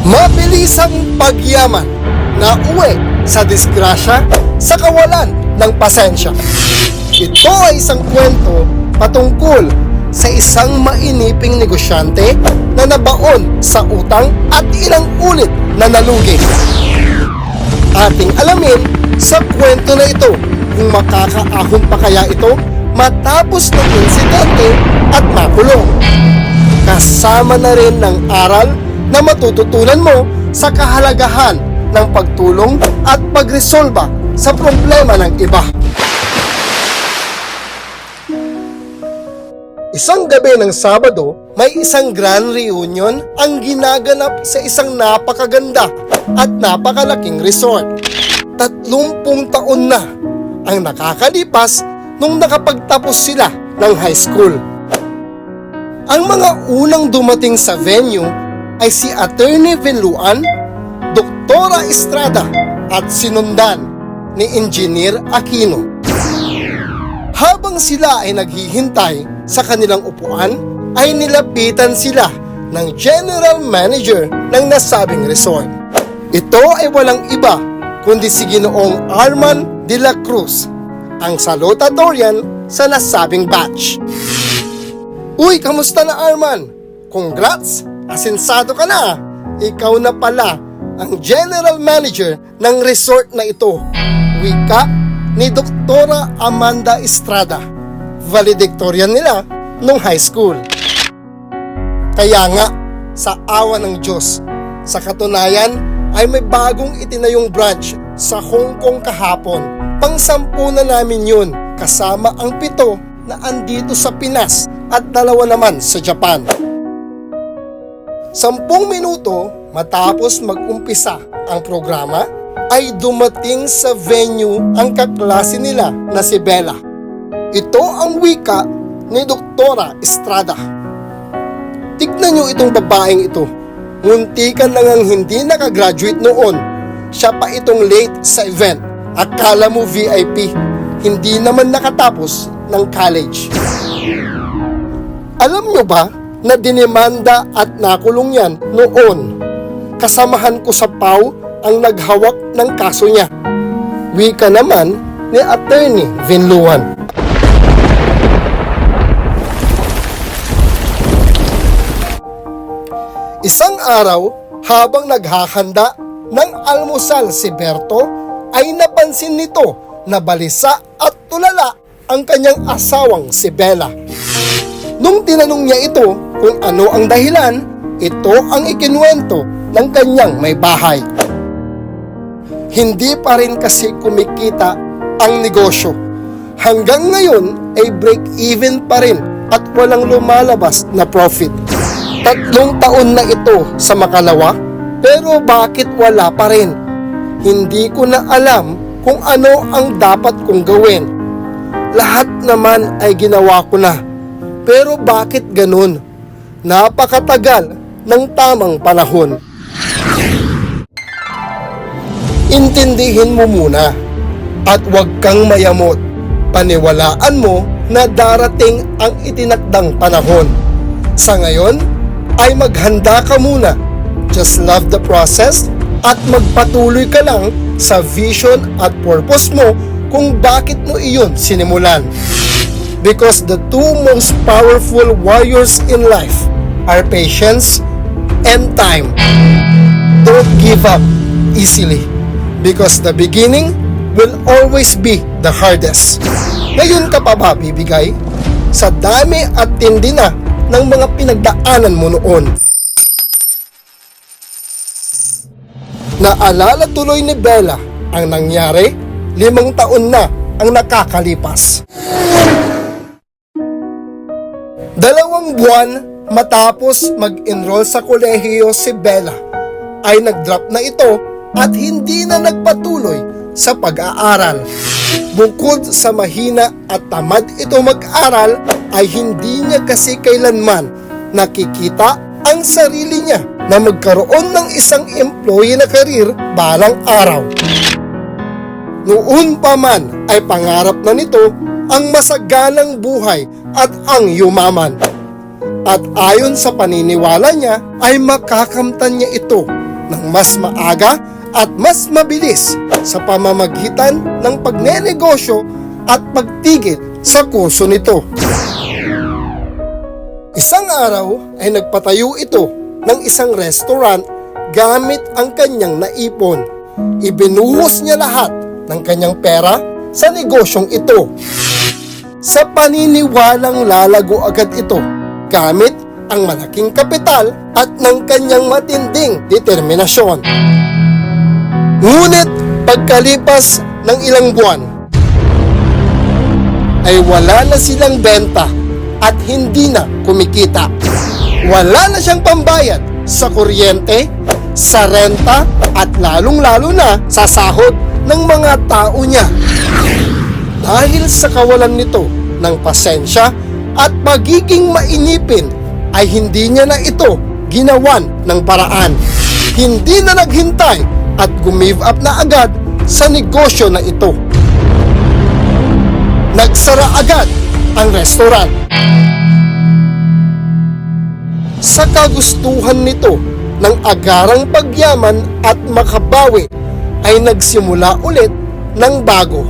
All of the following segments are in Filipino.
Mabilisang pagyaman na uwi sa disgrasya sa kawalan ng pasensya. Ito ay isang kwento patungkol sa isang mainiping negosyante na nabaon sa utang at ilang ulit na nalugi. Ating alamin sa kwento na ito kung makakaahon pa kaya ito matapos ng insidente at makulong. Kasama na rin ng aral na matututunan mo sa kahalagahan ng pagtulong at pagresolba sa problema ng iba. Isang gabi ng Sabado, may isang grand reunion ang ginaganap sa isang napakaganda at napakalaking resort. 30 taon na ang nakakalipas nung nakapagtapos sila ng high school. Ang mga unang dumating sa venue ay si Attorney Venluan, Doktora Estrada at sinundan ni Engineer Aquino. Habang sila ay naghihintay sa kanilang upuan, ay nilapitan sila ng General Manager ng nasabing resort. Ito ay walang iba kundi si Ginoong Arman de la Cruz, ang salutatorian sa nasabing batch. Uy, kamusta na Arman? Congrats! Asensado ka na! Ikaw na pala ang General Manager ng resort na ito. Wika ni Doktora Amanda Estrada, valedictorian nila nung high school. Kaya nga, sa awa ng Diyos, sa katunayan ay may bagong itinayong branch sa Hong Kong kahapon. Pang-10 na namin yun, kasama ang 7 na andito sa Pinas at 2 naman sa Japan. 10 minuto matapos mag-umpisa ang programa ay dumating sa venue ang kaklase nila na si Bella. Ito ang wika ni Doktora Estrada. Tignan nyo itong babaeng ito. Muntikan lang ang hindi nakagraduate noon. Siya pa itong late sa event. Akala mo VIP. Hindi naman nakatapos ng college. Alam nyo ba na dinemanda at nakulong yan noon? Kasamahan ko sa PAW ang naghawak ng kaso niya. Wika naman ni Attorney Venluan. Isang araw, habang naghahanda ng almusal si Berto, ay napansin nito na balisa at tulala ang kanyang asawang si Bella. Nung tinanong niya ito kung ano ang dahilan, ito ang ikinuwento ng kanyang may bahay. Hindi pa rin kasi kumikita ang negosyo. Hanggang ngayon ay break-even pa rin at walang lumalabas na profit. 3 taon na ito sa makalawa, pero bakit wala pa rin? Hindi ko na alam kung ano ang dapat kong gawin. Lahat naman ay ginawa ko na. Pero bakit ganun? Napakatagal ng tamang panahon. Intindihin mo muna at huwag kang mayamot. Paniwalaan mo na darating ang itinakdang panahon. Sa ngayon ay maghanda ka muna. Just love the process at magpatuloy ka lang sa vision at purpose mo kung bakit mo iyon sinimulan. Because the 2 most powerful warriors in life are patience and time. Don't give up easily because the beginning will always be the hardest. Ngayon ka pa ba bibigay? Sa dami at tindi na ng mga pinagdaanan mo noon. Naalala tuloy ni Bella ang nangyari 5 taon na ang nakakalipas. 2 buwan matapos mag-enroll sa kolehiyo si Bella ay nag-drop na ito at hindi na nagpatuloy sa pag-aaral. Bukod sa mahina at tamad ito mag-aral ay hindi niya kasi kailanman nakikita ang sarili niya na magkaroon ng isang employee na karir balang araw. Noon pa man ay pangarap na nito ang masaganang buhay at ang yumaman. At ayon sa paniniwala niya ay makakamtan niya ito ng mas maaga at mas mabilis sa pamamagitan ng pagnenegosyo at pagtigil sa kurso nito. Isang araw ay nagpatayo ito ng isang restaurant gamit ang kanyang naipon. Ibinuhos niya lahat ng kanyang pera sa negosyong ito. Sa paniniwalang lalago agad ito gamit ang malaking kapital at ng kanyang matinding determinasyon. Ngunit pagkalipas ng ilang buwan ay wala na silang benta at hindi na kumikita. Wala na siyang pambayad sa kuryente, sa renta at lalong-lalo na sa sahod ng mga tao niya. Dahil sa kawalan nito ng pasensya at pagiging mainipin ay hindi niya na ito ginawan ng paraan. Hindi na naghintay at gumive up na agad sa negosyo na ito. Nagsara agad ang restaurant. Sa kagustuhan nito ng agarang pagyaman at makabawi ay nagsimula ulit ng bago.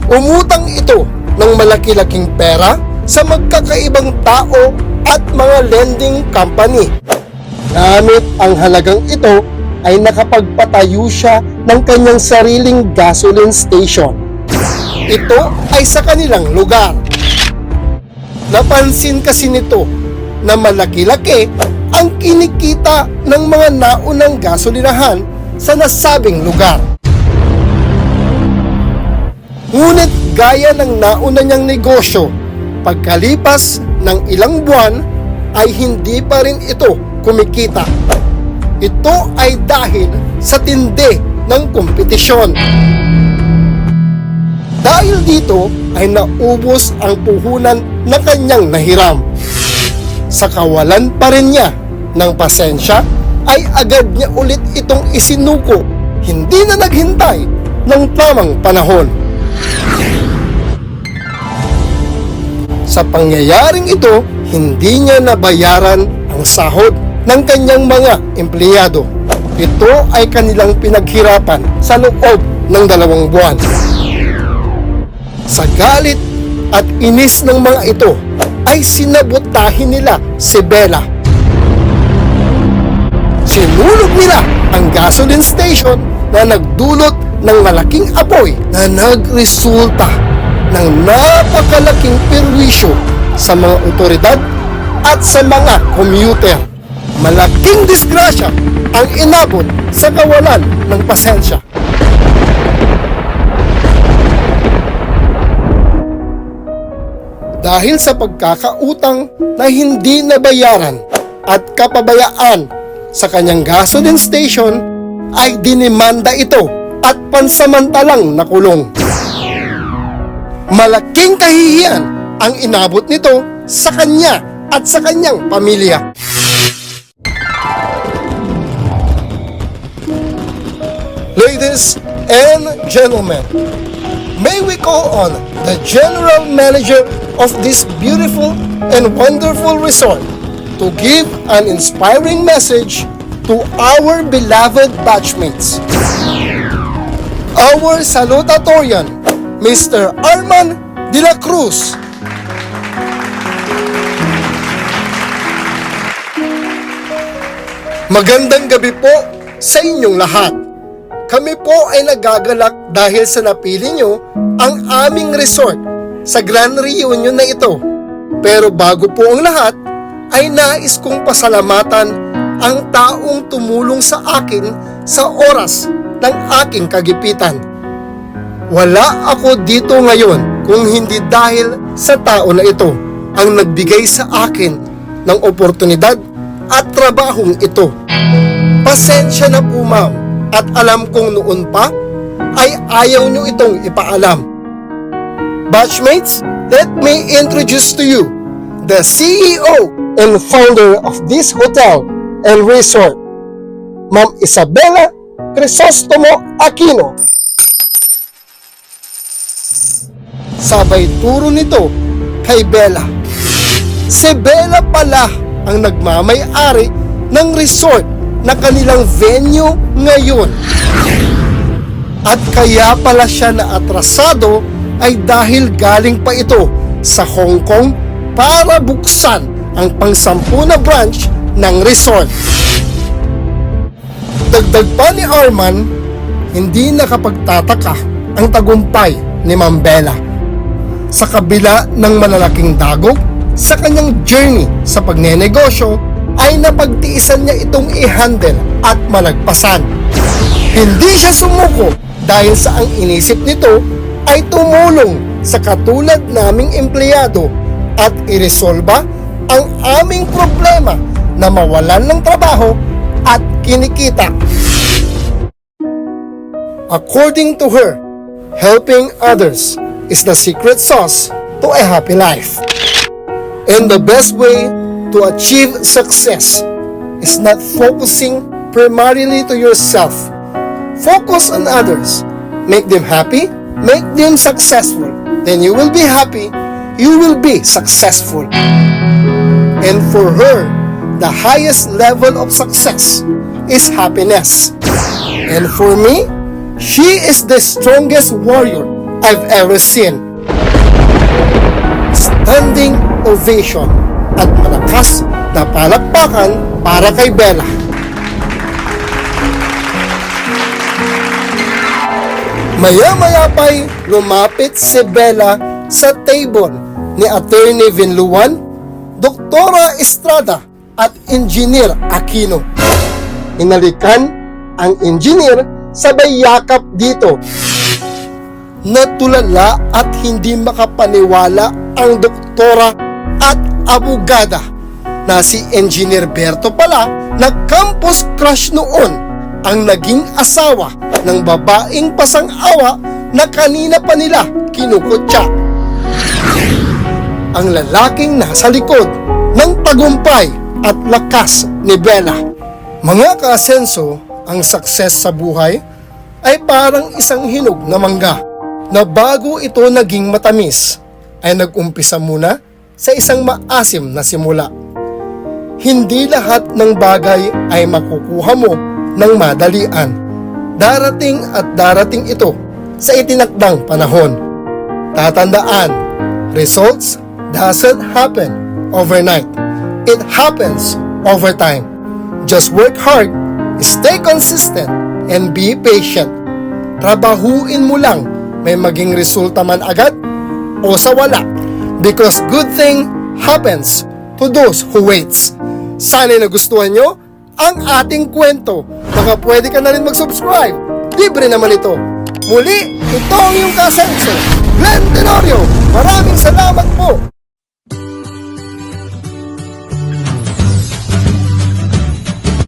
Umutang ito ng malaki-laking pera sa magkakaibang tao at mga lending company. Gamit ang halagang ito ay nakapagpatayo siya ng kanyang sariling gasoline station. Ito ay sa kanilang lugar. Napansin kasi nito na malaki-laki ang kinikita ng mga naunang gasolinahan sa nasabing lugar. Ngunit gaya ng nauna niyang negosyo, pagkalipas ng ilang buwan ay hindi pa rin ito kumikita. Ito ay dahil sa tindi ng kompetisyon. Dahil dito ay naubos ang puhunan na kanyang nahiram. Sa kawalan pa rin niya ng pasensya ay agad niya ulit itong isinuko, hindi na naghintay ng tamang panahon. Sa pangyayaring ito, hindi niya nabayaran ang sahod ng kanyang mga empleyado. Ito ay kanilang pinaghirapan sa loob ng 2 buwan. Sa galit at inis ng mga ito, ay sinabotahin nila si Bella. Sinulog nila ang gasoline station na nagdulot ng malaking apoy na nagresulta ng napakalaking perwisyo sa mga otoridad at sa mga commuter. Malaking disgrasya ang inabot sa kawalan ng pasensya. Dahil sa pagkakautang na hindi nabayaran at kapabayaan sa kanyang gasoline station, ay dinimanda ito at pansamantalang nakulong. Malaking kahihiyan ang inabot nito sa kanya at sa kanyang pamilya. Ladies and gentlemen, may we call on the General Manager of this beautiful and wonderful resort to give an inspiring message to our beloved batchmates. Our salutatorian, Mr. Arman de la Cruz. Magandang gabi po sa inyong lahat. Kami po ay nagagalak dahil sa napili nyo ang aming resort sa Grand Reunion na ito. Pero bago po ang lahat, ay nais kong pasalamatan ang taong tumulong sa akin sa oras ng aking kagipitan. Wala ako dito ngayon kung hindi dahil sa tao na ito ang nagbigay sa akin ng oportunidad at trabahong ito. Pasensya na po ma'am, at alam kong noon pa ay ayaw nyo itong ipaalam. Batchmates, let me introduce to you the CEO and founder of this hotel and resort, Ma'am Isabella Crisostomo Aquino. Sabay turo nito kay Bella. Si Bella pala ang nagmamay-ari ng resort na kanilang venue ngayon. At kaya pala siya na atrasado ay dahil galing pa ito sa Hong Kong para buksan ang pang-10 na branch ng resort. Dagdag pa ni Arman, hindi nakapagtataka ang tagumpay ni Ma'am Bella. Sa kabila ng malalaking dagok sa kanyang journey sa pagnenegosyo, ay napagtiisan niya itong i-handle at malagpasan. Hindi siya sumuko dahil sa ang inisip nito ay tumulong sa katulad naming empleyado at iresolba ang aming problema na mawalan ng trabaho at kinikita. According to her, helping others is the secret sauce to a happy life. And the best way to achieve success is not focusing primarily to yourself. Focus on others. Make them happy. Make them successful. Then you will be happy. You will be successful. And for her, the highest level of success is happiness. And for me, she is the strongest warrior I've ever seen. Standing ovation at malakas na palakpakan para kay Bella. Maya-maya pa'y lumapit si Bella sa table ni Attorney Vinluan, Doktora Estrada at Engineer Aquino. Inalikan ang engineer sabay yakap dito. Natulala at hindi makapaniwala ang doktora at abogada na si Engineer Berto pala na campus crush noon ang naging asawa ng babaeng pasang-awa na kanina pa nila kinukutya. Ang lalaking nasa likod ng tagumpay at lakas ni Bella. Mga kaasenso, ang success sa buhay ay parang isang hinog na mangga na bago ito naging matamis ay nag-umpisa muna sa isang maasim na simula. Hindi lahat ng bagay ay makukuha mo ng madalian. Darating at darating ito sa itinakdang panahon. Tatandaan, results doesn't happen overnight. It happens over time. Just work hard, stay consistent, and be patient. Trabahuin mo lang, may maging resulta man agad o sa wala. Because good thing happens to those who waits. Sana'y nagustuhan nyo ang ating kwento. Baka pwede ka na rin mag-subscribe. Libre naman ito. Muli, ito ang iyong kasenso, Glenn Tenorio. Maraming salamat po.